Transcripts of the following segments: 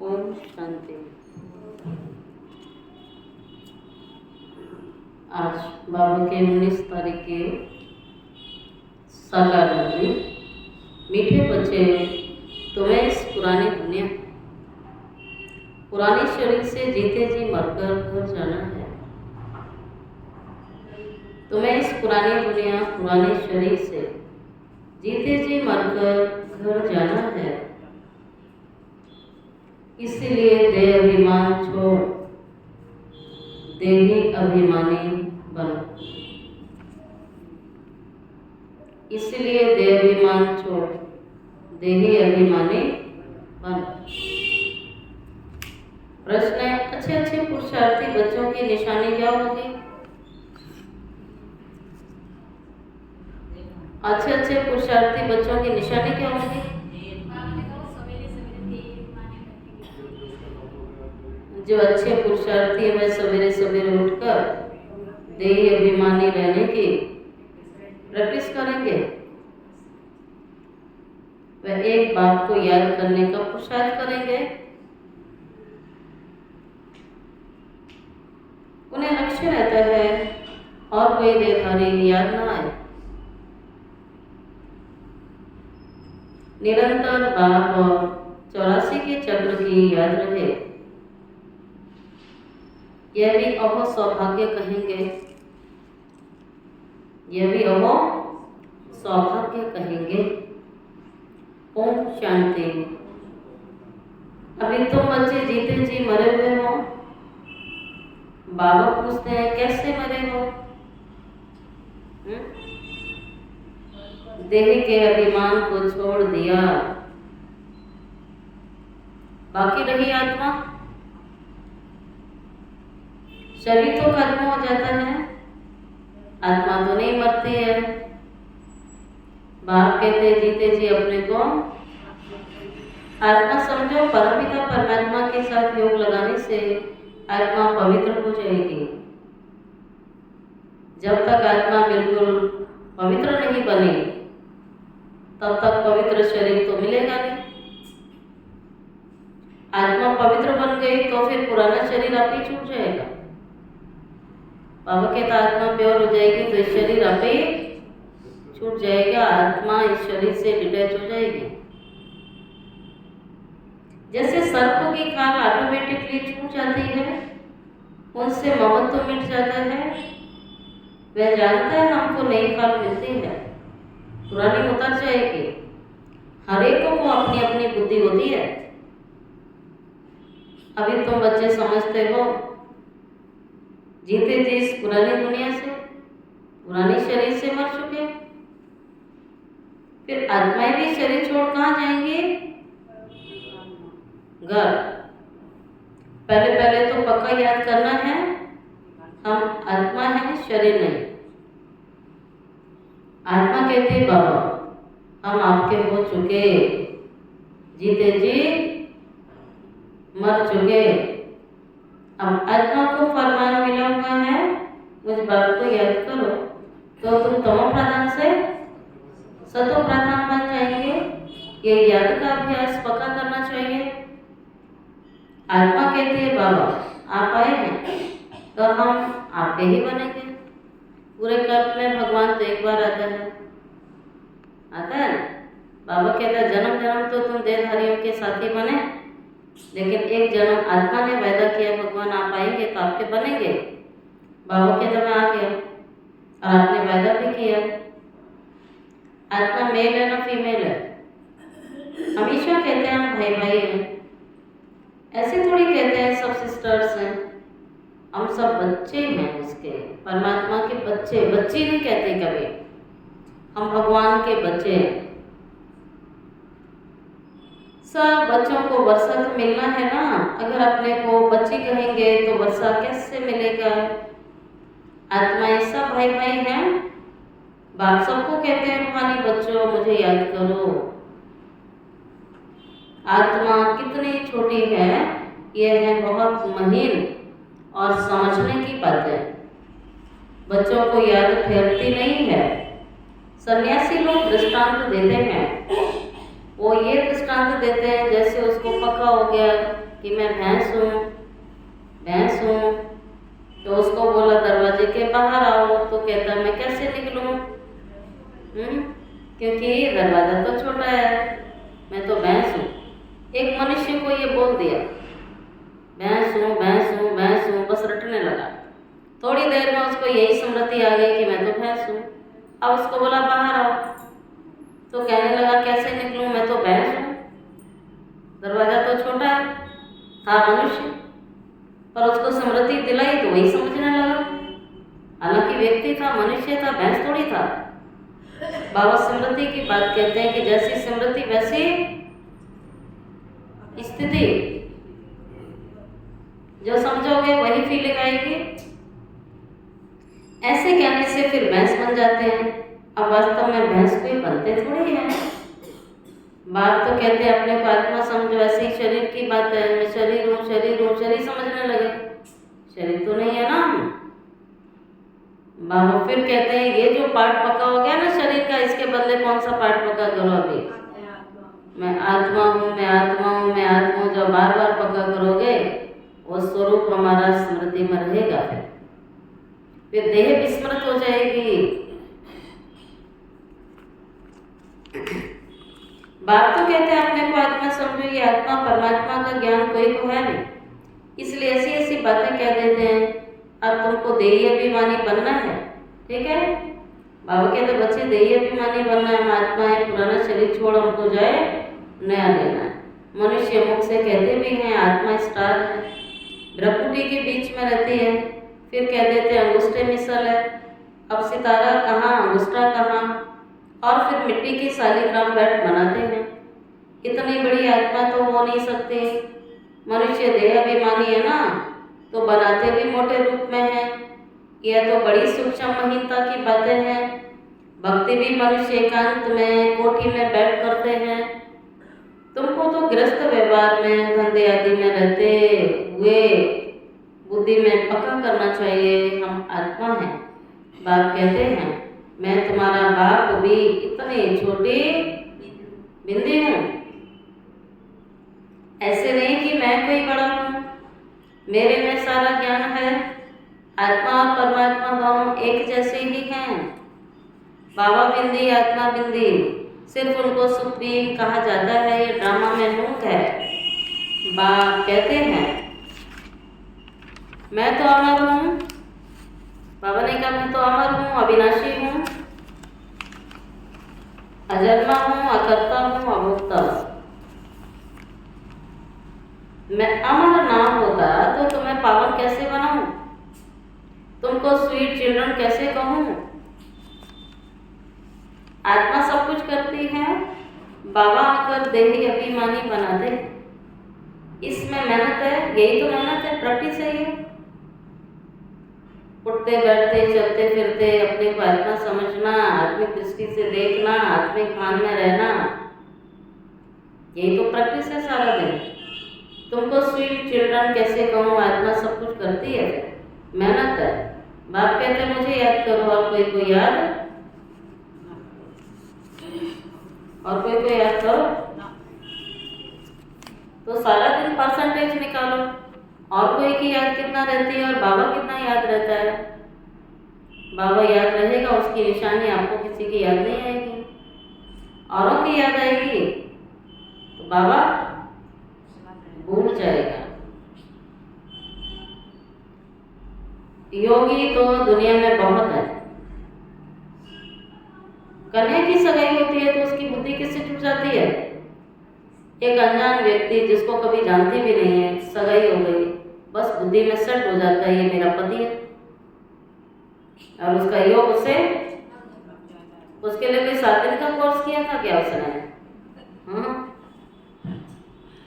ओम शांति। आज बाबा के 19 तारीख के साकार में मीठे बच्चे, तुम्हें इस पुरानी दुनिया, पुराने शरीर से जीते जी मरकर घर जाना है। तुम्हें इस पुरानी दुनिया, पुराने शरीर से जीते जी मरकर घर जाना है। इसलिए देह अभिमान छोड़ देही अभिमानी बनो। इसलिए देह अभिमान छोड़ देही अभिमानी बनो। प्रश्न है, अच्छे अच्छे पुरुषार्थी बच्चों की निशानी क्या होगी? अच्छे अच्छे पुरुषार्थी बच्चों की निशानी क्या होगी? जो अच्छे पुरुषार्थी है वह सवेरे सवेरे उठकर देही अभिमानी रहने की प्रैक्टिस करेंगे। वह एक बात को याद करने का पुरुषार्थ करेंगे। उन्हें लक्ष्य रहता है और कोई देहधारी याद ना आए। निरंतर बाप और 84 के चक्र की याद रहे। यह भी अहो सौभाग्य कहेंगे, यह भी अहो सौभाग्य कहेंगे। ओम शांति। अभी तुम बच्चे जीते जी मरे हुए हो। बाबा पूछते हैं कैसे मरे हो? देह के अभिमान को छोड़ दिया, बाकी रही आत्मा। शरीर तो खत्म हो जाता है, आत्मा तो नहीं मरती है। बाप कहते जीते जी अपने को आत्मा समझो। परमपिता परमात्मा के साथ योग लगाने से आत्मा पवित्र हो जाएगी। जब तक आत्मा बिल्कुल पवित्र नहीं बनी तब तक पवित्र शरीर तो मिलेगा नहीं। आत्मा पवित्र बन गई तो फिर पुराना शरीर आप ही छूट जाएगा। बाबा कहता आत्मा प्योर हो जाएगी तो इस शरीर आप ही छूट जाएगा। आत्मा इस शरीर से डिटैच हो जाएगी। जैसे सर्प की खाल ऑटोमेटिकली छूट जाती है, उनसे मोहब्बत तो मिट जाता है। वह जानता है हमको नई खाल मिलती है, पुरानी उतर जाएगी। हर एक को अपनी अपनी बुद्धि होती है। अभी तुम बच्चे समझते हो जीते जी इस पुरानी दुनिया से, पुरानी शरीर से मर चुके। फिर आत्माएं भी शरीर छोड़ कहाँ जाएंगी? घर। पहले पहले तो पक्का याद करना है, हम आत्मा हैं, शरीर नहीं। आत्मा कहते बाबा हम आपके हो चुके, जीते जी मर चुके। अब आत्मा को फरमान मिला हुआ है, मुझ बात को याद करो तो तुम तमो प्रधान से सतो प्रधान बन जाएंगे। ये याद का अभ्यास पक्का करना चाहिए। आत्मा कहती है बाबा आप आए हैं तो हम आपके ही बनेंगे। पूरे कल्प में भगवान तो एक बार आता है ना। बाबा कहता है जन्म जन्म तो तुम देहधारियों के साथी बने, लेकिन एक जन्म आत्मा ने वायदा किया भगवान आप आएंगे तो आपके बनेंगे। बाबा कहता मैं आ गया और आपने वायदा भी किया। आत्मा मेल है ना फीमेल है? हमेशा कहते हैं हम भाई भाई हैं, ऐसे थोड़ी कहते हैं सब सिस्टर्स हैं। हम सब बच्चे हैं उसके, परमात्मा के बच्चे। बच्चे नहीं कहते कभी, हम भगवान के बच्चे हैं। सब बच्चों को वर्षा तो मिलना है ना। अगर अपने को बच्ची कहेंगे तो वर्षा कैसे मिलेगा? आत्माएं सब भाई भाई हैं। बाप सबको कहते हैं रूहानी बच्चों मुझे याद करो। आत्मा कितनी छोटी है, यह है बहुत महीन और समझने की बातें। बच्चों को याद फेरती नहीं है। सन्यासी लोग दृष्टांत देते हैं। वो ये दृष्टांत देते हैं जैसे उसको पक्का हो गया कि मैं भैंस हूँ। तो उसको बोला दरवाजे के बाहर आओ, तो कहता मैं कैसे निकलूँ, क्योंकि दरवाज़ा तो छोटा है, मैं तो भैंस हूँ। एक मनुष्य को ये बोल दिया, भैंस हूँ, बस रटने लगा। थोड़ी देर में उसको यही स्मृति आ गई कि मैं तो भैंस हूँ। अब उसको बोला बाहर आओ, तो कहने लगा कैसे निकलूँ, मैं तो भैंस हूँ, दरवाज़ा तो छोटा है। था मनुष्य, पर उसको स्मृति दिलाई तो वही समझने लगा। हालांकि व्यक्ति था, मनुष्य था, भैंस थोड़ी था। बाबा स्मृति की बात कहते हैं कि जैसी स्मृति वैसी स्थिति, जो समझोगे वही फीलिंग आएगी। ऐसे कहने से फिर भैंस बन जाते हैं। अब वास्तव में भैंस कोई बनते थोड़ी हैं। बात तो कहते हैं अपने को आत्मा समझो, ऐसे ही शरीर की बात है, मैं शरीर हूँ शरीर समझने लगे, शरीर तो नहीं है ना। बाबा फिर कहते हैं ये जो पार्ट पका हो गया ना शरीर का, इसके बदले कौन सा पार्ट पका करो अभी, मैं आत्मा हूँ। जब बार बार पका करोगे वो स्वरूप हमारा स्मृति में रहेगा, फिर देह विस्मृत हो जाएगी। बात तो कहते हैं अपने को आत्मा समझो, ये आत्मा परमात्मा का ज्ञान कोई को है नहीं, इसलिए ऐसी बातें कह देते हैं। अब तुमको देही अभिमानी बनना है, ठीक है। बाबा कहते बच्चे देही अभिमानी बनना है, हम आत्मा है, पुराना शरीर छोड़ हमको जाए नया लेना है। मनुष्य मुख से कहते भी हैं आत्मा स्टार है, भ्रकुटी के बीच में रहती है, फिर कह देते हैं अंगूठे मिसल है। अब सितारा कहाँ, अंगूठा कहाँ, और फिर मिट्टी की शालिग्राम बैट बनाते हैं। इतनी बड़ी आत्मा तो हो नहीं सकती। मनुष्य देह अभिमानी है ना, तो बनाते भी मोटे रूप में है। यह तो बड़ी सूक्ष्म महीनता की बातें हैं। भक्ति भी मनुष्य एकांत में कोठी में बैठ करते हैं। तुमको तो गृहस्थ व्यवहार में धंधे आदि में रहते हुए बुद्धि में पक्का करना चाहिए हम आत्मा हैं। बाप कहते हैं मैं तुम्हारा बाप भी इतनी छोटी बिंदी हूँ, ऐसे नहीं कि मैं कोई बड़ा हूँ, मेरे में सारा ज्ञान है। आत्मा और परमात्मा दोनों एक जैसे ही हैं। बाबा बिंदी आत्मा बिंदी, सिर्फ उनको सुप्रीम कहा जाता है, ये ड्रामा में नूक है। बाप कहते हैं मैं तो अमर हूँ। बाबा ने कहा मैं तो अमर हूँ, अविनाशी हूँ, अजन्मा हूँ, अकर्ता हूँ, अभोक्ता हूँ। मैं अमर ना होता तो तुम्हें पावन कैसे बनाऊं, तुमको स्वीट चिल्ड्रन कैसे कहूं। आत्मा सब कुछ करती है, बाबा आकर देही अभिमानी बना दे। इसमें मेहनत है, यही तो मेहनत है, प्रैक्टिस है ये। उठते बैठते चलते फिरते अपने को आत्मा समझना, आत्मिक दृष्टि से देखना, आत्मिक भान में रहना, यही तो प्रैक्टिस है सारा दिन। तुमको स्वीट चिल्ड्रन कैसे कहूँ, आत्मा सब कुछ करती है, मेहनत है। बाप कहते मुझे याद करो, और कोई को याद, और कोई को याद करो, तो सारा दिन परसेंटेज निकालो, और कोई की याद कितना रहती है और बाबा कितना याद रहता है। बाबा याद रहेगा उसकी निशानी, आपको किसी की याद नहीं आएगी, औरों की याद आएगी तो बाबा भूल जाएगा। योगी तो दुनिया में बहुत है। कन्या की सगाई होती है तो उसकी बुद्धि किससे छूट जाती है। एक अनजान व्यक्ति जिसको कभी जानती भी नहीं है, सगाई हो गई, बस बुद्धि में सेट हो जाता है ये मेरा पति है, और उसका योग उसे, उसके लिए कोई 7 दिन का कोर्स किया था क्या उसने?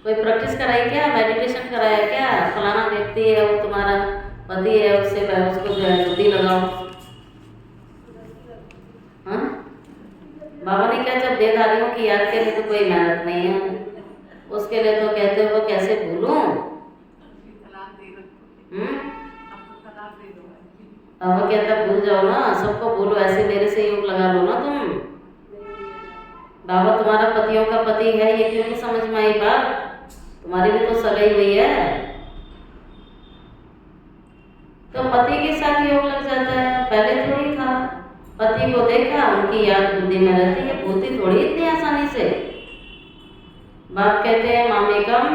कोई प्रैक्टिस कराई क्या, मेडिटेशन कराया क्या? फलाना व्यक्ति है वो तुम्हारा पति है, उससे उसको जो है बुद्धि लगाओ। हाँ, बाबा ने क्या जब देहधारियों की याद के लिए तो कोई मेहनत नहीं है, उसके लिए तो कहते हो कैसे भूलूं। बाबा कहता भूल जाओ ना, सबको बोलो ऐसे मेरे से योग लगा लो ना तुम। बाबा तुम्हारा पतियों का पति है, ये क्यों नहीं समझ में आई बात? तुम्हारी भी तो सगाई हुई है। तो पति के साथ योग लग जाता है, पहले थोड़ी था। पति को देखा, उनकी याद बुद्धि में रहती है, भूलती थोड़ी इतनी आसानी से। बाप कहते हैं मामेकम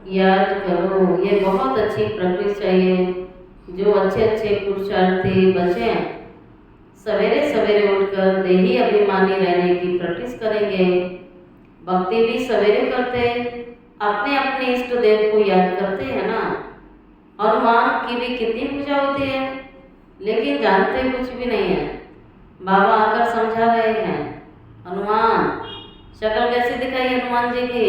याद करो। ये बहुत अच्छी प्रैक्टिस चाहिए। जो अच्छे अच्छे पुरुषार्थी बच्चे सवेरे सवेरे उठकर देही अभिमानी रहने की प्रैक्टिस करेंगे। भक्ति भी सवेरे करते, अपने अपने इष्ट देव को याद करते हैं ना। हनुमान की भी कितनी पूजा होती है, लेकिन जानते कुछ भी नहीं है। बाबा आकर समझा रहे हैं, हनुमान शक्ल कैसी दिखाई हनुमान जी की।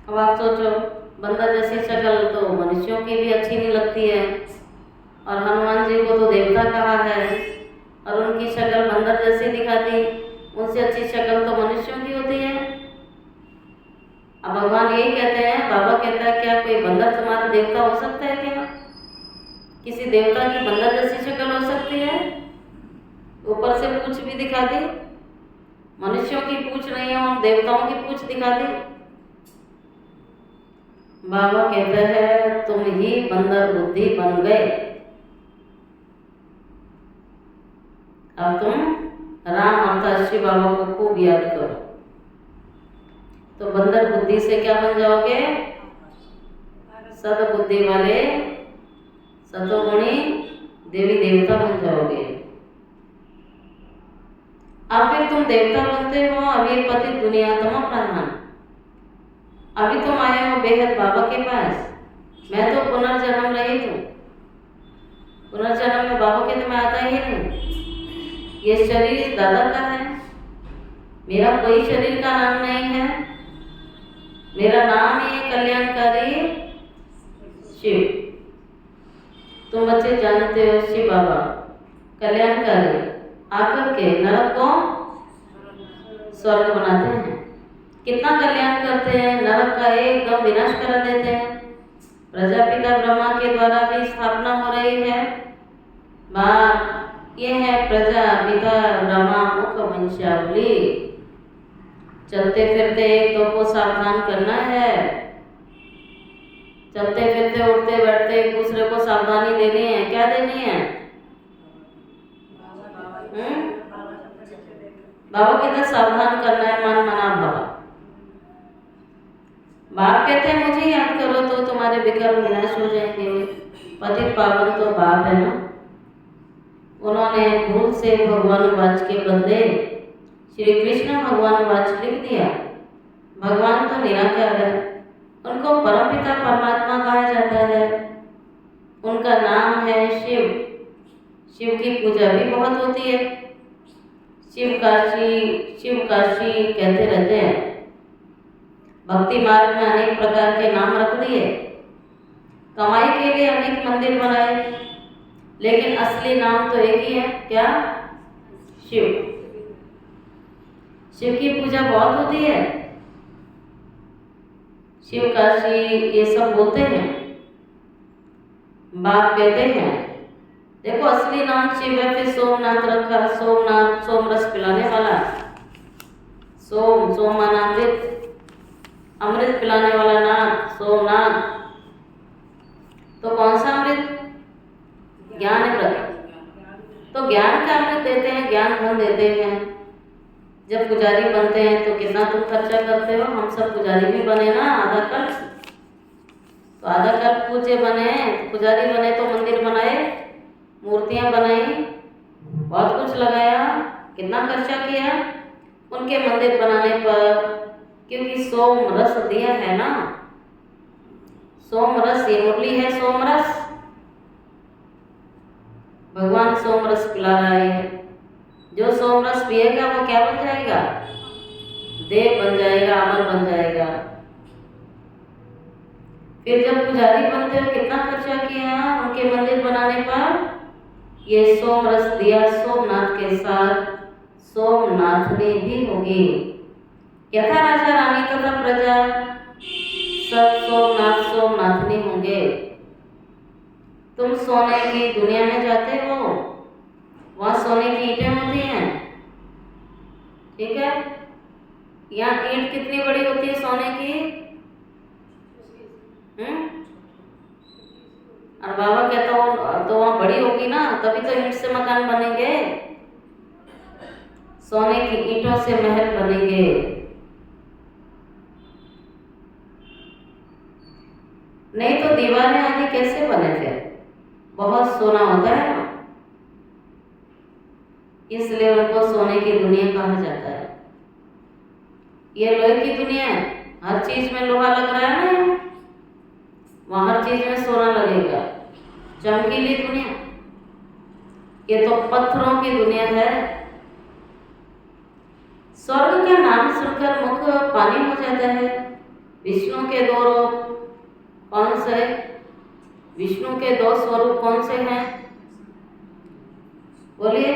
अब आप सोचो, बंदर जैसी शक्ल तो मनुष्यों की भी अच्छी नहीं लगती है, और हनुमान जी को तो देवता कहा है, और उनकी शक्ल बंदर जैसी दिखाती, उनसे अच्छी शक्ल तो मनुष्यों की होती है। अब भगवान यही कहते हैं, बाबा कहता है क्या कोई बंदर तुम्हारा देवता हो सकता है क्या? किसी देवता की बंदर जैसी शक्ल हो सकती है? ऊपर से पूंछ भी दिखा दी, मनुष्यों की पूंछ नहीं है और देवताओं की पूंछ दिखा दी। बाबा कहते हैं तुम ही बंदर बुद्धि बन गए। अब तुम राम अर्थात शिव बाबा को खूब याद करो, तो बंदर बुद्धि से क्या बन जाओगे? सद्बुद्धि वाले सतोगुणी देवी देवता बन जाओगे। अब फिर तुम देवता बनते हो, अभी पति दुनिया तम प्रधान। अभी तुम आए हो बेहद बाबा के पास। मैं तो पुनर्जन्म रहित हूँ, पुनर्जन्म में बाबा के तो मैं आता ही नहीं। ये शरीर दादा का है, मेरा कोई शरीर का नाम नहीं है। मेरा नाम है कल्याणकारी शिव। तुम बच्चे जानते हो शिव बाबा कल्याणकारी आकर के नरक को स्वर्ग बनाते हैं। कितना कल्याण करते हैं, नरक का एकदम विनाश करा देते हैं। प्रजापिता ब्रह्मा के द्वारा भी स्थापना हो रही है। बात ये है प्रजापिता ब्रह्मा मुख वंशावली। चलते फिरते एक दो को सावधान करना है। चलते फिरते उठते बैठते एक दूसरे को सावधानी देनी है। क्या देनी है? बाबा कहते सावधान करना है, मन मना भावा। बाप कहते हैं मुझे याद करो तो तुम्हारे विकर्म विनाश हो जाएंगे। पतित पावन तो बाप है ना। उन्होंने भूल से भगवान वाच के बदले श्री कृष्ण भगवान वाच लिख दिया। भगवान तो निराकार है, उनको परमपिता परमात्मा कहा जाता है। उनका नाम है शिव। शिव की पूजा भी बहुत होती है। शिव काशी कहते रहते हैं। भक्ति मार्ग में अनेक प्रकार के नाम रख दिए, कमाई के लिए अनेक मंदिर बनाए, लेकिन असली नाम तो एक ही है। क्या? शिव। शिव की पूजा बहुत होती है। शिव काशी ये सब बोलते हैं। बाप कहते हैं देखो असली नाम शिव है, फिर सोमनाथ रखा। सोमनाथ सोमरस पिलाने वाला, सोमानामृत अमृत पिलाने वाला नाथ सोमनाथ। तो कौन सा अमृत? ज्ञान अमृत। तो ज्ञान का अमृत देते हैं, ज्ञान धन देते हैं। जब पुजारी बनते हैं तो कितना तुम खर्चा करते हो? हम सब पुजारी भी बने ना, आधा खर्च। तो आधा खर्च पूजे बने, पुजारी बने तो मंदिर बनाए, मूर्तियां बनाई, बहुत कुछ लगाया, कितना खर्चा किया उनके मंदिर बनाने पर। क्योंकि सोम रस दिया है ना। सोम रस ये मुरली है, सोम रस। भगवान सोम रस पिला रहा है। जो सोम रस पिएगा वो क्या बन जाएगा? देव बन जाएगा, अमर बन जाएगा। फिर जब पुजारी बनते हो कितना खर्चा किया उनके मंदिर बनाने पर? ये सोम रस दिया सोमनाथ के साथ सोमनाथनी भी होगी। यथा राजा रानी तथा प्रजा सब सोमनाथनी होंगे। तुम सोने की दुनिया में जाते हो, वहाँ सोने की ईंटें होती हैं, ठीक है। यहाँ ईंट कितनी बड़ी होती है सोने की? और बाबा कहता हो तो वहाँ बड़ी होगी ना, तभी तो ईंट से मकान बनेंगे, सोने की ईंटों से महल बनेंगे। नहीं तो दीवारें आदि कैसे बने थे? बहुत सोना होता है ना, इसलिए उनको सोने की दुनिया कहा जाता है। ये लोहे की दुनिया है, हर चीज में लोहा लग रहा है ना, वहां हर चीज में सोना लगेगा। चमकीली दुनिया, ये तो पत्थरों की दुनिया है। स्वर्ग का नाम सुनकर मुख पानी हो जाता है। विष्णु के दो रूप कौन से? विष्णु के दो स्वरूप कौन से हैं? बोलिए।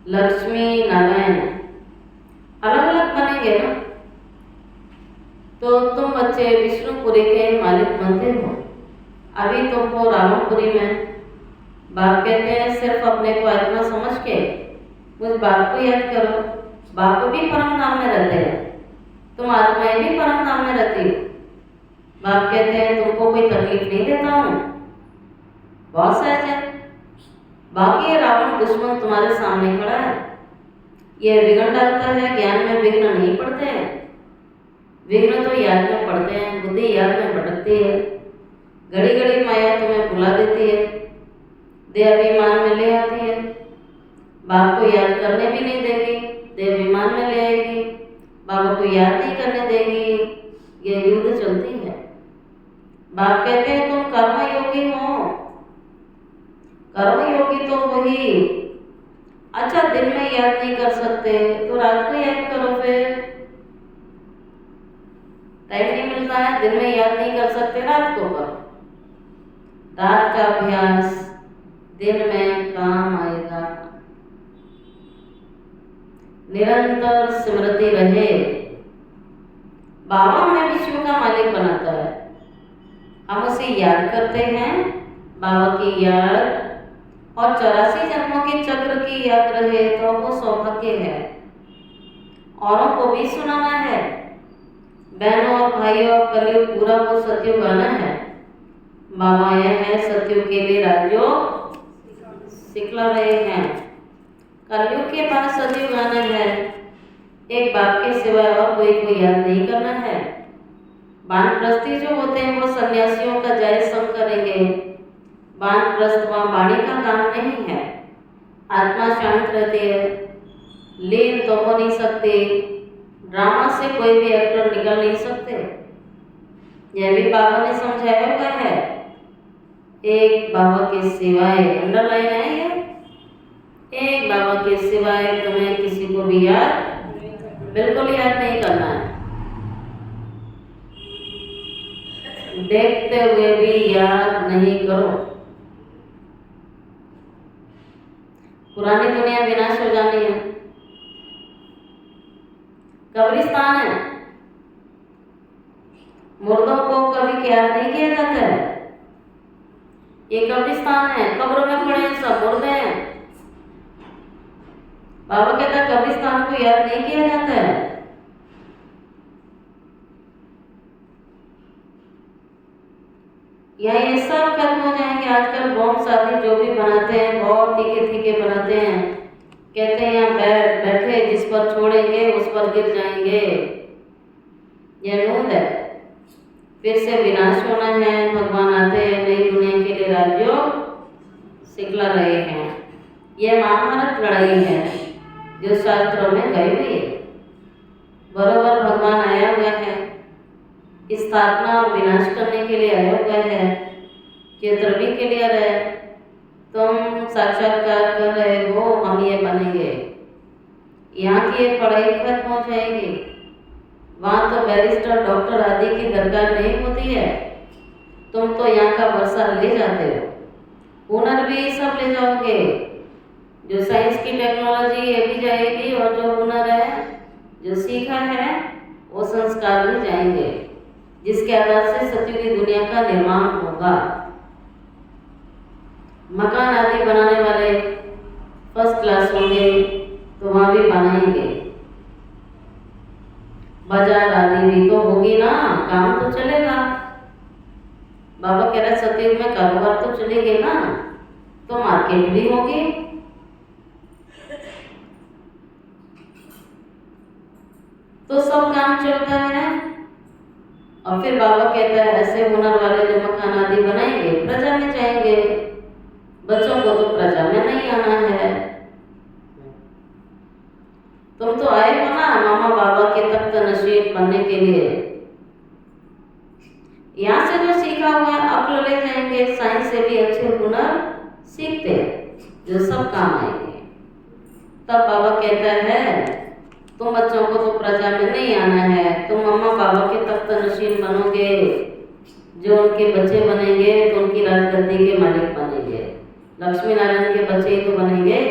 लक्ष्मी नारायण अलग अलग बनेंगे ना, तो तुम बच्चे विष्णुपुरी के मालिक बनते हो। अभी तुम हो रावणपुरी में। बाप कहते हैं सिर्फ अपने को आत्मा समझ के उस बाप को याद करो। बाप भी परम धाम में रहते हैं, तुम आत्माएं भी परम धाम में रहती हो। बाप कहते हैं तुमको कोई तकलीफ नहीं देता हूँ, बहुत सहज है। बाकी ये रावण दुश्मन तुम्हारे सामने खड़ा है, ये विघ्न डालता है। ज्ञान में विघ्न नहीं पड़ते हैं, विघ्न तो याद में पड़ते हैं। बुद्धि याद में भटकती है, घड़ी घड़ी माया तुम्हें बुला देती है, देह अभिमान में ले आती है। बाप को याद करने भी नहीं देगी, देह अभिमान में ले आएगी। बाबा को याद नहीं करने देगी, ये युद्ध चलती है। बाप कहते हैं तुम कर्म योगी हो। कर्म योगी तो वही, अच्छा दिन में याद नहीं कर सकते तो रात को याद करो। फिर टाइम नहीं मिलता है, दिन में याद नहीं कर सकते, रात को करो। रात का अभ्यास दिन में काम आएगा। निरंतर स्मृति रहे। बाबा हमें विश्व का मालिक बनाता है, हम उसे याद करते हैं। बाबा की याद और 84 जन्मों के चक्र की याद रहे तो वो सौभाग्य है। औरों को भी सुनाना है। बहनों और भाइयों, कलयुग पूरा वो सत्युग आना है। बाबा आए हैं सत्युग के लिए राजयोग सिखला रहे हैं। कलयुग के बाद सत्युग आना है। एक बाप के सिवाय और कोई को याद नहीं करना है। वानप्रस्थी जो होते हैं वो सन्यासियों का जय संग करेंगे। वानप्रस्थ वहाँ वाणी का काम नहीं है। आत्मा शांत रहती है, लीन तो हो नहीं सकती। ड्रामा से कोई भी एक्टर निकल नहीं सकते, यह भी बाबा ने समझाया हुआ है। एक बाबा के सिवाय, अंडरलाइन है ये, एक बाबा के सिवाय तुम्हें किसी को भी याद बिल्कुल याद नहीं करना है। देखते हुए भी याद नहीं करो। पुरानी दुनिया विनाश हो जानी है, कब्रिस्तान है। मुर्दों को कभी याद नहीं किया जाता है, ये कब्रिस्तान है। कब्रों में पड़े हैं सब मुर्दे हैं। बाबा कहता कब्रिस्तान को याद नहीं किया जाता है। यहाँ ये सब खत्म हो जाएंगे। आजकल बॉम्ब शादी जो भी बनाते हैं बहुत तीखे तीखे बनाते हैं, कहते हैं यहाँ बैठे जिस पर छोड़ेंगे उस पर गिर जाएंगे। यह नूंद है, फिर से विनाश होना है। भगवान आते हैं नई दुनिया के लिए राजयोग सिखला रहे हैं। यह महाभारत लड़ाई है जो शास्त्रों में गई हुई है। बरोबर भगवान आया हुआ है, स्थापना और विनाश करने के लिए आया हुआ है। चेतरवी के लिए रहे, तुम साक्षात्कार कर रहे हो, हम ये बनेंगे। यहाँ की ये पढ़ाई खत्म हो जाएगी, वहाँ तो बैरिस्टर डॉक्टर आदि की दरकार नहीं होती है। तुम तो यहाँ का वर्षा ले जाते हो, हुनर भी सब ले जाओगे। जो साइंस की टेक्नोलॉजी ये भी जाएगी, और जो हुनर है जो सीखा है वो संस्कार भी जाएंगे, जिसके आधार से सत्य की दुनिया का निर्माण होगा। मकान आदि बनाने वाले फर्स्ट क्लास होंगे, तो वहाँ भी बनाएंगे। बाजार आदि भी तो होगी ना, काम तो चलेगा। बाबा कह रहे सतयुग में कारोबार तो चलेंगे ना, तो मार्केट भी होगी। तो सब काम चलता है। और फिर बाबा कहता है ऐसे हुनर वाले जो मकान आदि बनाएंगे प्रजा में जाएंगे। बच्चों को तो प्रजा में नहीं आना है। तुम तो आए हो ना मामा बाबा के तख्त नशीन बनने के लिए। यहाँ से जो सीखा हुआ अक्ल ले जाएंगे, साइंस से भी अच्छे हुनर सीखते जो सब काम आएंगे। तब बाबा कहता है तुम बच्चों को तो प्रजा में नहीं आना है, तुम मम्मा बाबा के तख्त नशीन बनोगे। जो उनके बच्चे बनेंगे तो उनकी राजगद्दी के मालिक बनेंगे। लक्ष्मी नारायण के बच्चे ही तो बनेंगे।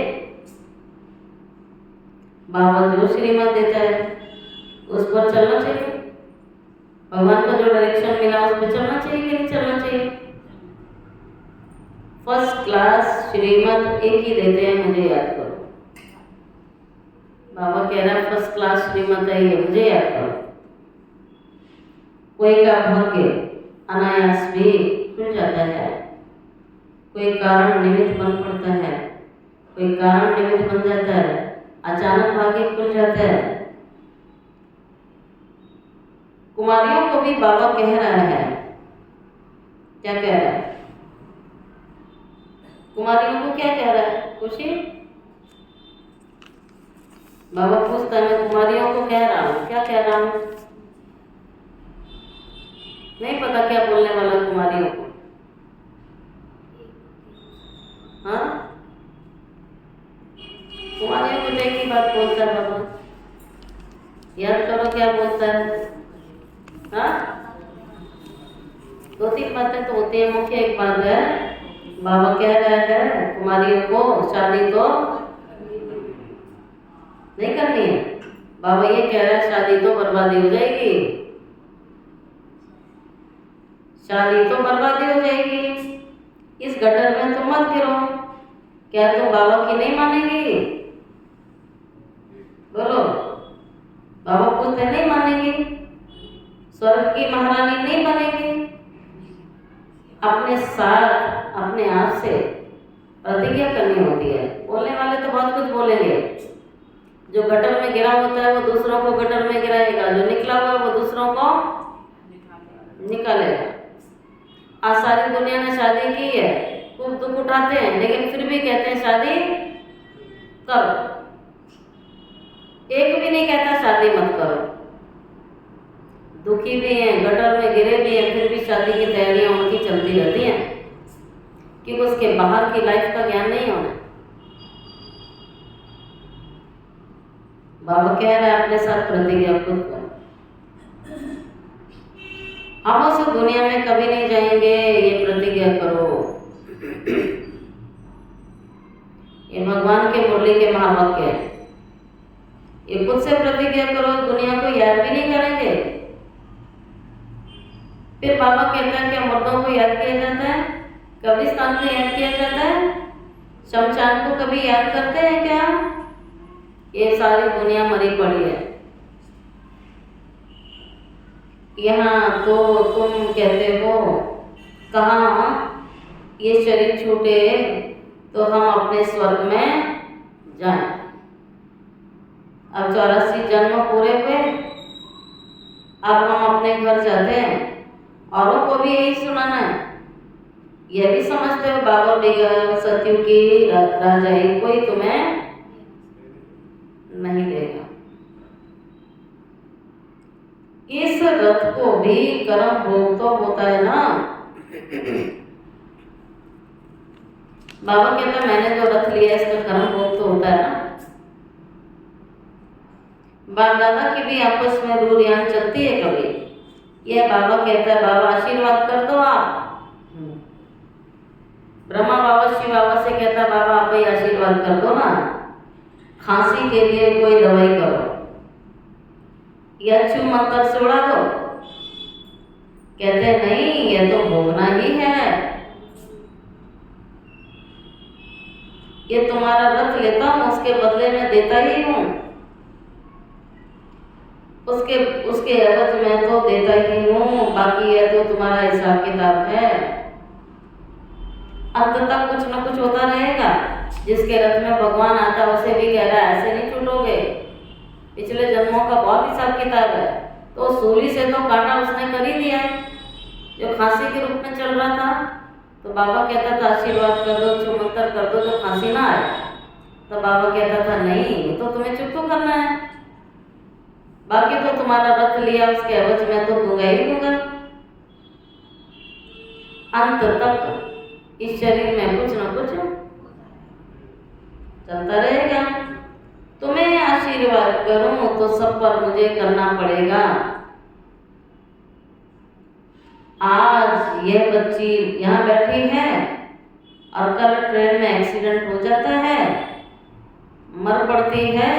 बाबा जो श्रीमत देता है उस पर चलना चाहिए। भगवान को जो डायरेक्शन मिला उस पर चलना चाहिए कि नहीं चलना चाहिए। फर्स्ट क्लास श्रीमत एक ही देते हैं, मुझे याद करो। बाबा कह रहा है फर्स्ट क्लास श्रीमत है ये, मुझे याद करो। कोई का भाग्य अनायास भी खुल जाता है, कोई कारण निमित्त बन पड़ता है, कोई कारण निमित्त बन जाता है, अचानक भाग्य खुल जाता है। कुमारियों को भी बाबा कह रहा है, क्या कह रहा है? कुमारियों को क्या कह रहा है? खुशी बाबा पूछता है मैं कुमारियों को कह रहा हूँ, क्या कह रहा हूँ? नहीं पता क्या बोलने वाला कुमारियों को। हाँ, कुमारियों को एक ही बात बोलता है बाबा, याद करो क्या बोलता है। हाँ, दो तीन बातें तो होती है, मुख्य एक बात है बाबा कह रहा है कुमारियों को शादी तो नहीं करनी है। बाबा ये कह रहा है शादी तो बर्बादी हो जाएगी, शादी तो बर्बादी हो जाएगी। इस गटर में तुम मत गिरो। क्या तुम बाबा की नहीं मानेगी? बोलो, बाबा पूछते नहीं मानेगी? स्वर्ग की महारानी नहीं बनेगी? अपने साथ अपने आप से प्रतिज्ञा करनी होती है। बोलने वाले तो बहुत कुछ बोलेंगे। जो गटर में गिरा होता है वो दूसरों को गटर में गिराएगा, जो निकला हुआ वो दूसरों को निकालेगा। आज सारी दुनिया ने शादी की है, खूब दुख उठाते हैं, लेकिन फिर भी कहते हैं शादी करो। एक भी नहीं कहता शादी मत करो। दुखी भी हैं, गटर में गिरे भी हैं, फिर भी शादी की तैयारियां उनकी चलती रहती हैं, क्योंकि उसके बाहर की लाइफ का ज्ञान नहीं होना। बाबा कह रहा है अपने साथ प्रतिज्ञा खुद करो। हम उस दुनिया में कभी नहीं जाएंगे, ये प्रतिज्ञा करो। ये भगवान के मुरली के महावाक्य है। ये खुद से प्रतिज्ञा करो, दुनिया को याद भी नहीं करेंगे। फिर बाबा कहता है क्या मुर्दों को याद किया जाता है? कब्रिस्तान को याद किया जाता है? शमशान को कभी याद करते हैं क्या? ये सारी दुनिया मरी पड़ी है। यहाँ तो तुम कहते हो कहाँ ये शरीर छूटे तो हम अपने स्वर्ग में जाएं। अब 84 जन्म पूरे हुए, अब हम अपने घर जाते हैं। औरों को भी यही सुनाना है। यह भी समझते हो बाबा बेगम सतयुग की राजाई कोई तुम्हें नहीं देगा। इस रथ को भी कर्म भोग तो होता है ना। बाबा कहता मैंने जो रथ लिया इसका कर्म भोग तो होता है ना। बाप दादा की भी आपस में दूरियां चलती है कभी। यह बाबा कहता है बाबा आशीर्वाद कर दो आप। ब्रह्मा बाबा शिव बाबा से कहता बाबा आप ही आशीर्वाद कर दो ना, खांसी के लिए कोई दवाई करो या अच्छू मंत्र से उड़ा दो। कहते नहीं यह तो भोगना ही है। ये तुम्हारा रथ लेता हूँ, उसके बदले में देता ही हूँ, उसके उसके एवज में तो देता ही हूँ, बाकी ये तो तुम्हारा हिसाब किताब है। अंत तक कुछ न कुछ होता रहेगा। जिसके रथ में भगवान आता है उसे भी कह रहा है ऐसे नहीं छूटोगे, पिछले जन्मों का बहुत हिसाब किताब है। तो सूली से तो कांटा उसने कर ही दिया है, जो खांसी के रूप में चल रहा था। तो बाबा कहता था आशीर्वाद कर दो, छुमंतर कर दो, जो खांसी ना आए। तो बाबा कहता था नहीं, तो तुम्हें चुप तो करना है, बाकी तो तुम्हारा रथ लिया, उसके एवज में तो दूंगा ही दूंगा। अंत तक इस शरीर में कुछ न कुछ चलता रहेगा। तुम्हें आशीर्वाद करूं तो सब पर मुझे करना पड़ेगा। आज यह बच्ची यहाँ बैठी है और कल ट्रेन में एक्सीडेंट हो जाता है, मर पड़ती है,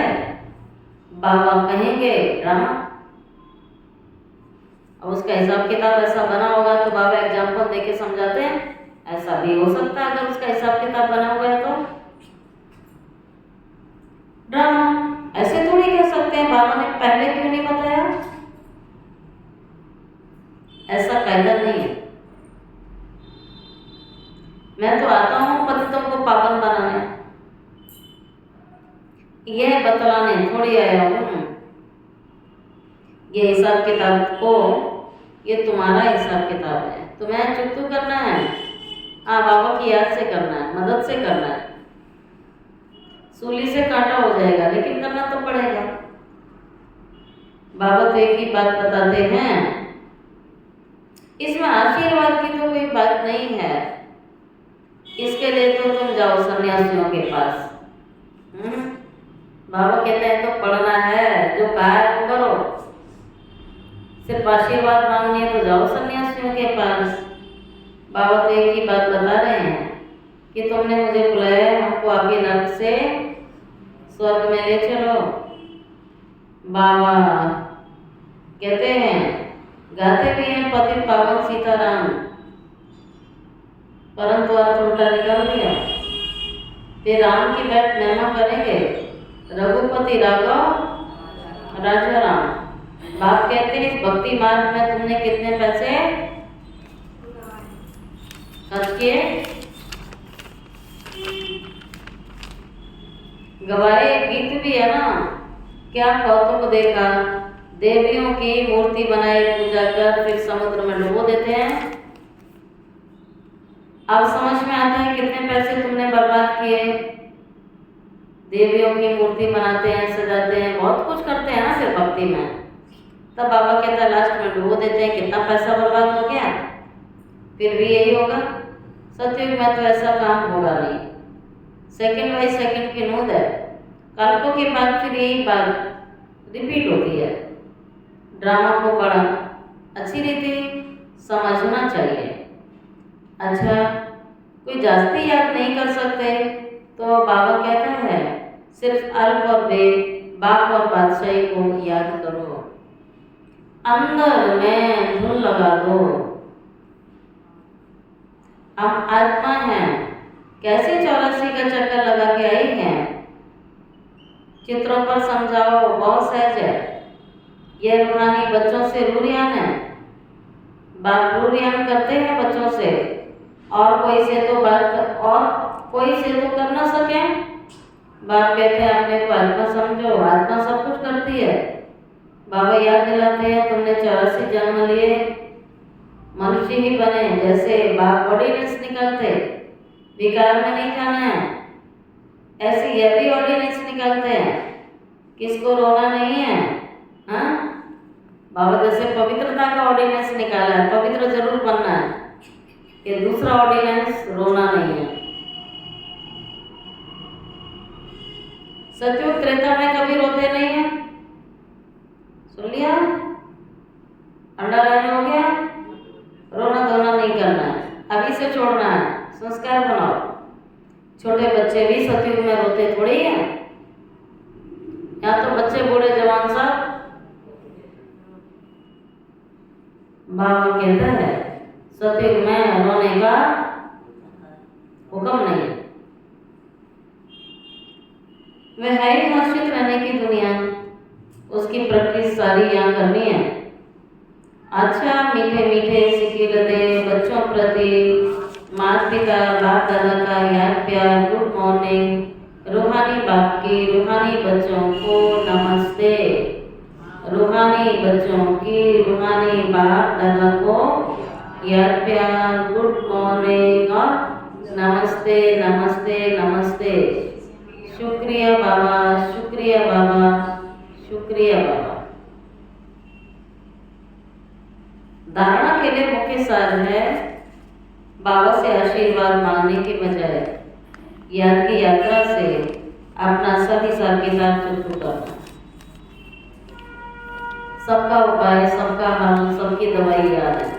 बाबा कहेंगे ड्रामा। अब उसका हिसाब किताब ऐसा बना होगा तो बाबा एग्जाम्पल देके समझाते हैं ऐसा भी हो सकता है। अगर उसका हिसाब किताब बना हुआ है तो ड्रामा। ऐसे थोड़ी कह सकते हैं बाबा ने पहले क्यों नहीं बताया, ऐसा कायदा नहीं है। मैं तो आता हूँ पतितों को पावन बनाने, यह बतलाने थोड़ी आया हूँ। ये हिसाब किताब को, ये तुम्हारा हिसाब किताब है, तुम्हें चुप तो करना है। हाँ, बाबा की याद से करना है, मदद से करना है। सूली से कांटा हो जाएगा लेकिन करना तो पड़ेगा। बाबा तो एक ही बात बताते हैं, इसमें आशीर्वाद की तो कोई बात नहीं है, इसके लिए तो तुम जाओ सन्यासियों के पास। बाबा कहते हैं तो पढ़ना है, जो कहा है वो करो। सिर्फ आशीर्वाद मांगनी है तो जाओ सन्यासियों के पास। बाबा तो एक ही बात बता रहे हैं कि तुमने मुझे बुलाया, हमको आगे नर्क से स्वर्ग में ले चलो। बाबा कहते हैं, गाते भी हैं पतित पावन सीताराम, परंतु अर्थ उल्टा निकल गया। फिर राम की बैठ महिमा करेंगे, रघुपति राघव राजा राम। बाप कहते हैं इस भक्ति मार्ग में तुमने कितने पैसे खर्च किए, गवाए। गीत भी है ना, क्या कौतुक देखा, देवियों की मूर्ति बनाई पूजा कर फिर समुद्र में डुबो देते हैं। अब समझ में आता है कितने पैसे तुमने बर्बाद किए। देवियों की मूर्ति बनाते हैं, सजाते हैं, बहुत कुछ करते हैं ना फिर भक्ति में। तब बाबा कहता है लास्ट में डुबो देते हैं, कितना पैसा बर्बाद हो गया। फिर भी यही होगा, सतयुग में तो ऐसा काम होगा नहीं। सेकंड बाई सेकंड की नोंद है, कल्पों के बाद फिर यही बात रिपीट होती है। ड्रामा को पढ़ा अच्छी रीति समझना चाहिए। अच्छा, कोई जास्ती याद नहीं कर सकते तो बाबा कहता है सिर्फ अल्प और बे बाप और बादशाही को याद करो, अंदर में धुन लगा दो। हम आत्मा हैं, कैसे 84 का चक्कर लगा के आई हैं। चित्रों पर समझाओ, बहुत सहज है। यह रूहानी बच्चों से रूरियान है, बाप रूरियान करते हैं बच्चों से, और कोई से तो कर ना सके। बाप कहते हैं अपने को आत्मा समझो, आत्मा सब कुछ करती है। बाबा याद दिलाते हैं तुमने 84 जन्म लिए, मनुष्य ही बने। जैसे बाप ऑर्डिनेंस निकालते, विकार में नहीं जाना है, ऐसे यह भी ऑर्डिनेंस निकालते हैं, किसको रोना नहीं है। हाँ, बाबा जैसे पवित्रता का ऑर्डिनेंस निकाला है, पवित्र जरूर बनना है, ये दूसरा ऑर्डिनेंस रोना नहीं है। सतयुग त्रेता में कभी रोते नहीं है, सुन लिया, अंडरलाइन हो गया। रोना धोना नहीं करना है, अभी से छोड़ना है, संस्कार बनाओ। छोटे बच्चे भी सतयुग में रोते थोड़ी हैं, यहाँ तो बच्चे बूढ़े जवान सब। बाबा कहता है सतयुग में रोने का हुक्म नहीं है। वह है ही हर्षित रहने की दुनिया, उसकी प्रैक्टिस सारी यहाँ करनी है। अच्छा मीठे मीठे सिकिलते बच्चों प्रति माता पिता बाप दादा का याद प्यार, गुड मॉर्निंग। रूहानी बाप की रूहानी बच्चों को नमस्ते। रूहानी बच्चों की रूहानी बाप दादा को याद प्यार, गुड मॉर्निंग और नमस्ते नमस्ते नमस्ते। शुक्रिया बाबा, शुक्रिया बाबा, शुक्रिया बाबा। धारणा के लिए मुख्य सार है बाबा से आशीर्वाद मांगने के बजाय याद की यात्रा से अपना सब हिसाब किताब शुरू करना। सबका उपाय, सबका हल, सबकी दवाई याद है।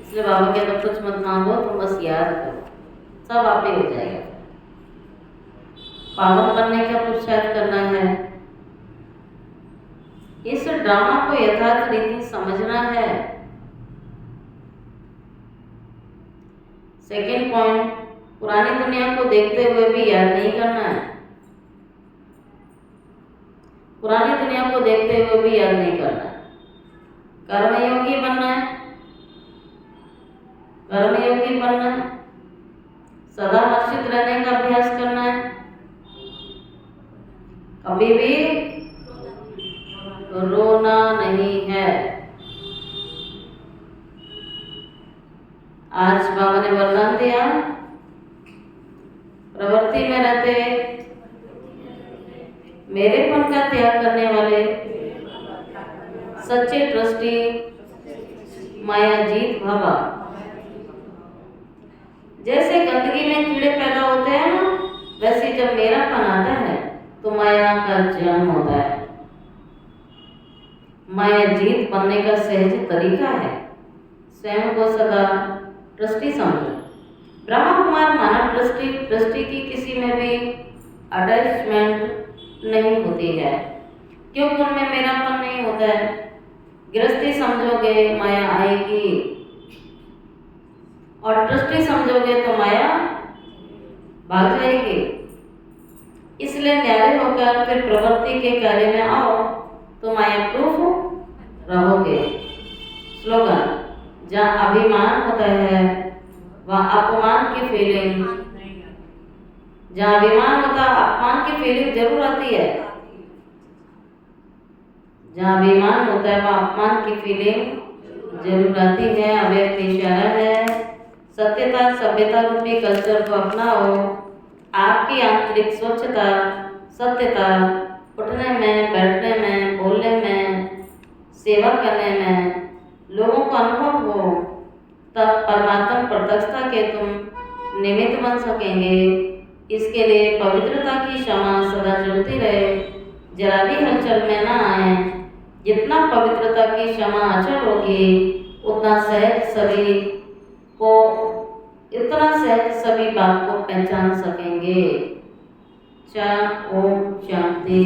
इसलिए बाबा के अंदर कुछ मत मांगो, तुम बस याद करो, सब आप ही हो जाएगा। पावन बनने का पुरुषार्थ करना है। इस ड्रामा को यथार्थ रीति समझना है। सेकेंड पॉइंट, पुरानी दुनिया को देखते हुए भी याद नहीं करना है। पुरानी दुनिया को देखते हुए भी याद नहीं करना है। कर्मयोगी बनना है, कर्मयोगी बनना है। सदा हर्षित रहने का अभ्यास करना है। कभी भी रोना नहीं है। आज बाबा ने वरदान दिया, प्रवृत्ति में रहते मेरेपन का त्याग करने वाले सच्चे ट्रस्टी मायाजीत भवा। जैसे गंदगी में कीड़े पैदा होते हैं ना, वैसे जब मेरापन आता है तो माया का जन्म होता है। मायाजीत बनने का सहज तरीका है स्वयं को सदा ट्रस्टी समझो। ब्रह्मा कुमार मानव ट्रस्टी की किसी में भी अटैचमेंट नहीं होती है, क्योंकि उनमें मेरापन नहीं होता है। गृहस्थी समझोगे माया आएगी, और ट्रस्टी समझोगे तो माया भाग जाएगी। इसलिए न्यारे होकर फिर प्रवृत्ति के कार्य में आओ तो माया प्रूफ रहोगे। स्लोगन, जहाँ अभिमान होता है वहाँ अपमान की फीलिंग, जहाँ अभिमान होता है अपमान की फीलिंग जरूर आती है। जहाँ अभिमान होता है वहाँ अपमान की फीलिंग जरूर आती है। अव्यक्त इशारा है, सत्यता सभ्यता रूपी कल्चर को अपनाओ। आपकी आंतरिक स्वच्छता, सत्यता, उठने में, बैठने में, बोलने में, सेवा करने में लोगों को अनुभव हो, तब परमात्मा प्रत्यक्षता के तुम निमित्त बन सकेंगे। इसके लिए पवित्रता की क्षमा सदा चलती रहे, जरा भी हलचल में ना आए। जितना पवित्रता की क्षमा अचल होगी उतना सहज सभी बात को पहचान सकेंगे। ओम शांति।